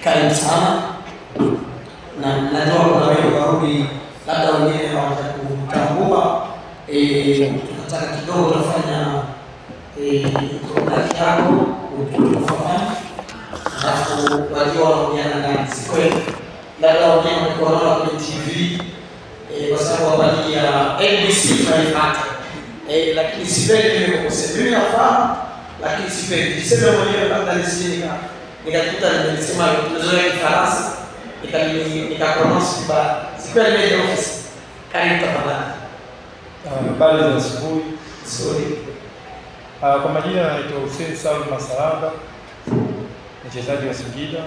Karibu sana. Na najua kuna wengi warudi labda wengine hawaja kutambua. Tunataka kidogo tufanya product yako ukifahamu. Alafu wajua wanaongea ndani. Si kweli. Labda wengine wanakuona kwenye TV kwa sababu hapa ni ya NBC tunaipata. Lakini sipendi mimi kukosea. Mimi nafahamu lakini sipendi. Niseme mwenyewe labda nisije nikajikuta nimesema tumezoea Kifaransa nikapronounce vibaya. Sipendi media office. Karibu tafadhali. Habari za asubuhi. Sorry. Kwa majina naitwa Hussein Salum Masalanga, mchezaji wa Singida.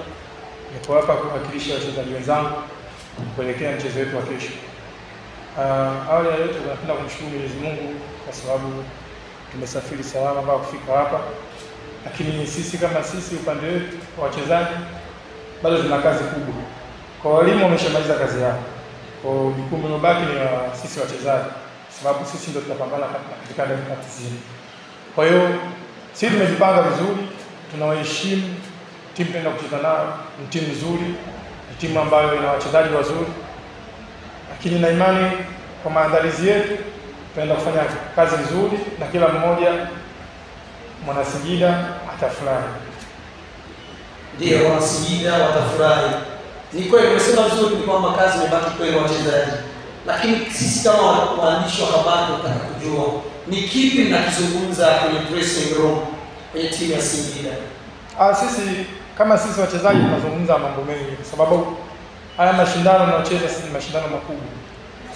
Niko hapa kuwakilisha wachezaji wenzangu kuelekea mchezo wetu wa kesho. Awali ya yote tunapenda kumshukuru Mwenyezi Mungu kwa sababu tumesafiri salama mpaka kufika hapa. Lakini sisi kama sisi upande wetu wa wachezaji bado tuna kazi kubwa. Kwa walimu wameshamaliza kazi yao. Kwa jukumu lilobaki ni sisi wachezaji, sababu sisi ndio tutapambana katika dakika 90. Kwa hiyo sisi tumejipanga vizuri, tunawaheshimu timu tunaenda kucheza nayo, ni timu nzuri, ni timu ambayo ina wachezaji wazuri. Lakini na imani kwa maandalizi yetu tunaenda kufanya kazi nzuri na kila mmoja mwana Singida atafurahi. Ndio wana Singida watafurahi. Ni kweli umesema vizuri kwamba kazi imebaki kweli wachezaji. Lakini sisi kama waandishi wa habari tunataka kujua ni kipi mnakizungumza kwenye dressing room kwenye timu ya Singida. Sisi wachezaji tunazungumza mambo mengi kwa sababu haya mashindano tunayocheza sisi ni mashindano makubwa.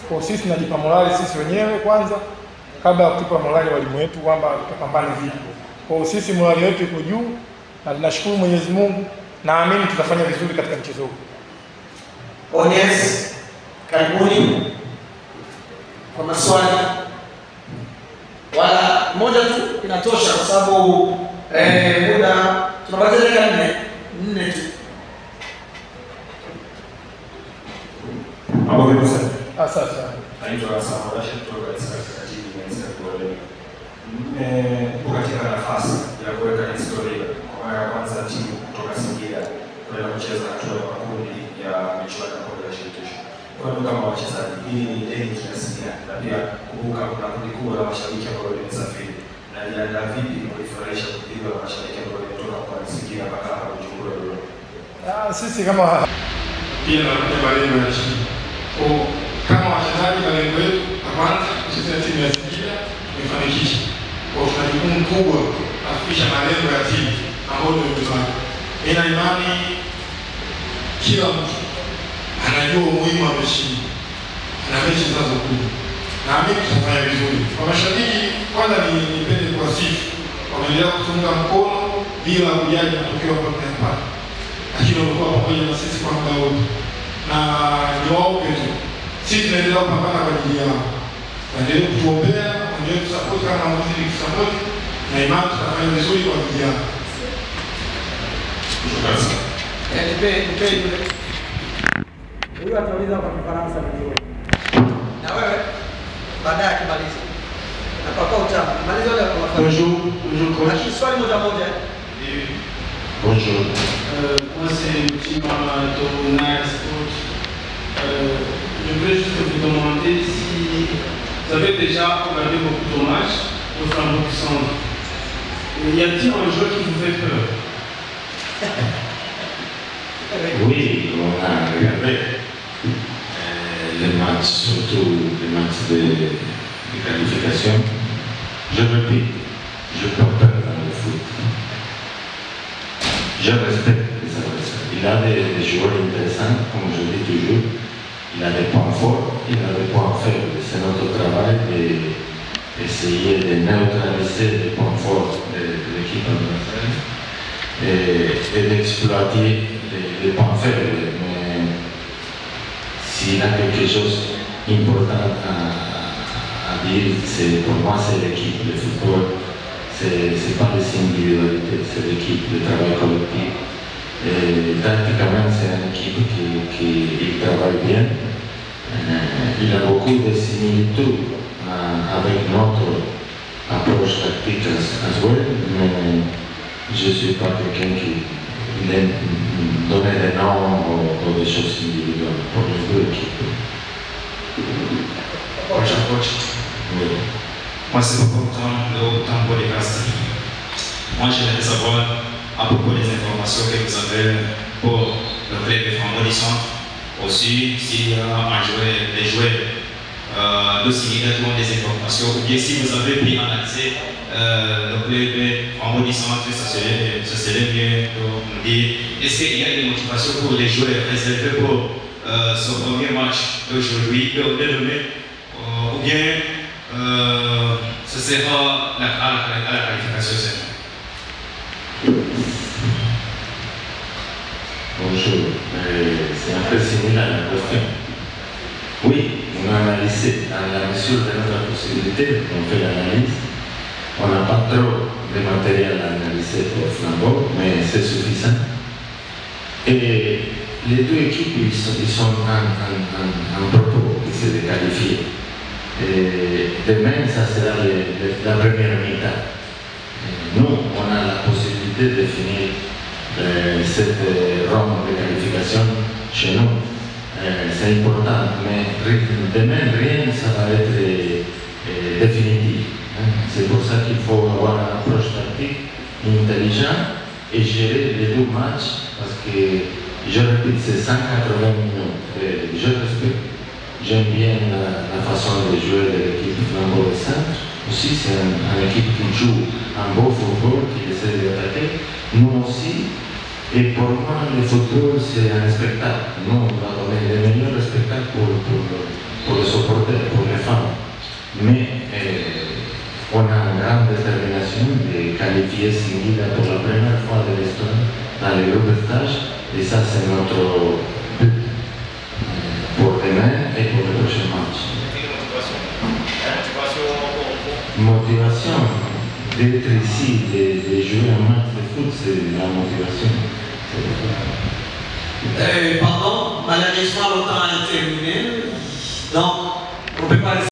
Kwa sisi tunajipa morali sisi wenyewe kwanza kabla ya kutupa morali walimu wetu kwamba tutapambana vipi. Kwa sisi morali yetu iko juu na tunashukuru Mwenyezi Mungu, naamini tutafanya vizuri katika mchezo huu. Yes, karibuni kwa maswali. Wala moja tu inatosha kwa sababu muda tunabaki dakika 4 tu. Mambo vipi sasa? Sasa Naitwa Hassan Rashid kutoka Katibu Mwenza Kuelewa. Katika nafasi ya kuweka historia kwa mara ya kwanza timu kutoka Singida kwenda kucheza hatua ya makundi ya michuano ya kombe la shirikisho. Kwa hiyo kama wachezaji, hii ni deni kiasi gani? Na pia kumbuka kuna kundi kubwa la mashabiki ambao wamesafiri. Na niandaa vipi kuifurahisha kundi la mashabiki ambao wametoka kwa Singida mpaka hapa Bujumbura leo? Sisi kama pia na malengo ya chini. Kama wachezaji malengo yetu kwanza kucheza timu ya Singida imefanikisha. Kwa tuna jukumu kubwa kufikisha malengo ya timu ambayo tumefanya. Nina imani kila mtu anajua umuhimu wa mechi na mechi zinazokuja. Naamini tutafanya vizuri. Kwa mashabiki kwanza nipende kuwasifu wameendelea kutunga mkono bila kujali matokeo ambayo tunayapata. Lakini wamekuwa pamoja na sisi kwa muda wote. Na niwaombe tu sisi tunaendelea kupambana kwa ajili yao. Waendelee kutuombea, waendelee kusupport kama mzidi kusupport na imani tutafanya vizuri kwa ajili yao. Huyu atauliza kwa Kifaransa vizuri. Na wewe baadaye akimaliza. Na kwa utamu. Maliza ile kwa Kifaransa. Bonjour coach. Swali moja moja. Bonjour. Moi c'est Chima Tonas coach. Je voulais juste vous demander si vous avez déjà regardé beaucoup de matchs au Flambeau-Centre. Y a-t-il un jeu qui vous fait peur? Oui, on a regardé les matchs, surtout les matchs de qualification. Je répète, je peux peur dans le foot. Je respecte les adversaires. Il a des joueurs intéressants, comme je dis toujours. Il a des points forts, il a des points faibles. C'est notre travail d'essayer de neutraliser les points forts de l'équipe adversaire et d'exploiter les points faibles. Mais s'il y a quelque chose d'important à dire, pour moi c'est l'équipe. Le football, c'est pas les individualités, c'est l'équipe, le travail collectif. Tactiquement, c'est une équipe qui travaille bien. Il a beaucoup de similitudes avec notre approche tactique as well, mais je ne suis pas quelqu'un donner des noms ou des choses individuelles pour les deux équipes. Coach. Oui. Moi, c'est pas le temps pour les castes. Moi, j'aimerais savoir à propos des informations que vous avez pour le club de Framboise Centre. Aussi, s'il y a des joueurs de Singida qui ont des informations, ou bien si vous avez pris en accès le club de Framboise Centre, ça serait mieux de nous dire. Est-ce qu'il y a des motivations pour les joueurs réservés pour ce premier match d'aujourd'hui, de demain, ou bien ce sera à la qualification seulement? Bonjour, c'est un peu similaire à la question. Oui, on a analysé dans la mesure de notre possibilité, on fait l'analyse. On n'a pas trop de matériel à analyser pour Flambeau, mais c'est suffisant. Et les deux équipes, ils sont en propos, qui se qualifier. Demain, ça sera la première mi-temps. Nous, on a la possibilité de finir cette ronde de qualification chez nous. C'est important, mais demain, rien ne va être définitif. C'est pour ça qu'il faut avoir une approche tactique intelligente et gérer les deux matchs, parce que, je répète, c'est 180 minutes. Je respecte. J'aime bien la façon de jouer de l'équipe Flambeau Centre. Aussi, c'est une équipe qui joue un beau football, qui essaie d'attaquer. Nous aussi. Et pour moi, le football, c'est un spectacle. Nous, on va donner les meilleurs spectacles pour les supporters, pour les fans. Mais on a une grande détermination de qualifier Singida pour la première fois de l'histoire dans les groupes de stage. Et ça, c'est notre but pour demain et pour le prochain match. Motivation d'être ici, de jouer un match de foot, c'est la motivation. Pardon, malheureusement, le temps est terminé. Donc, on peut pas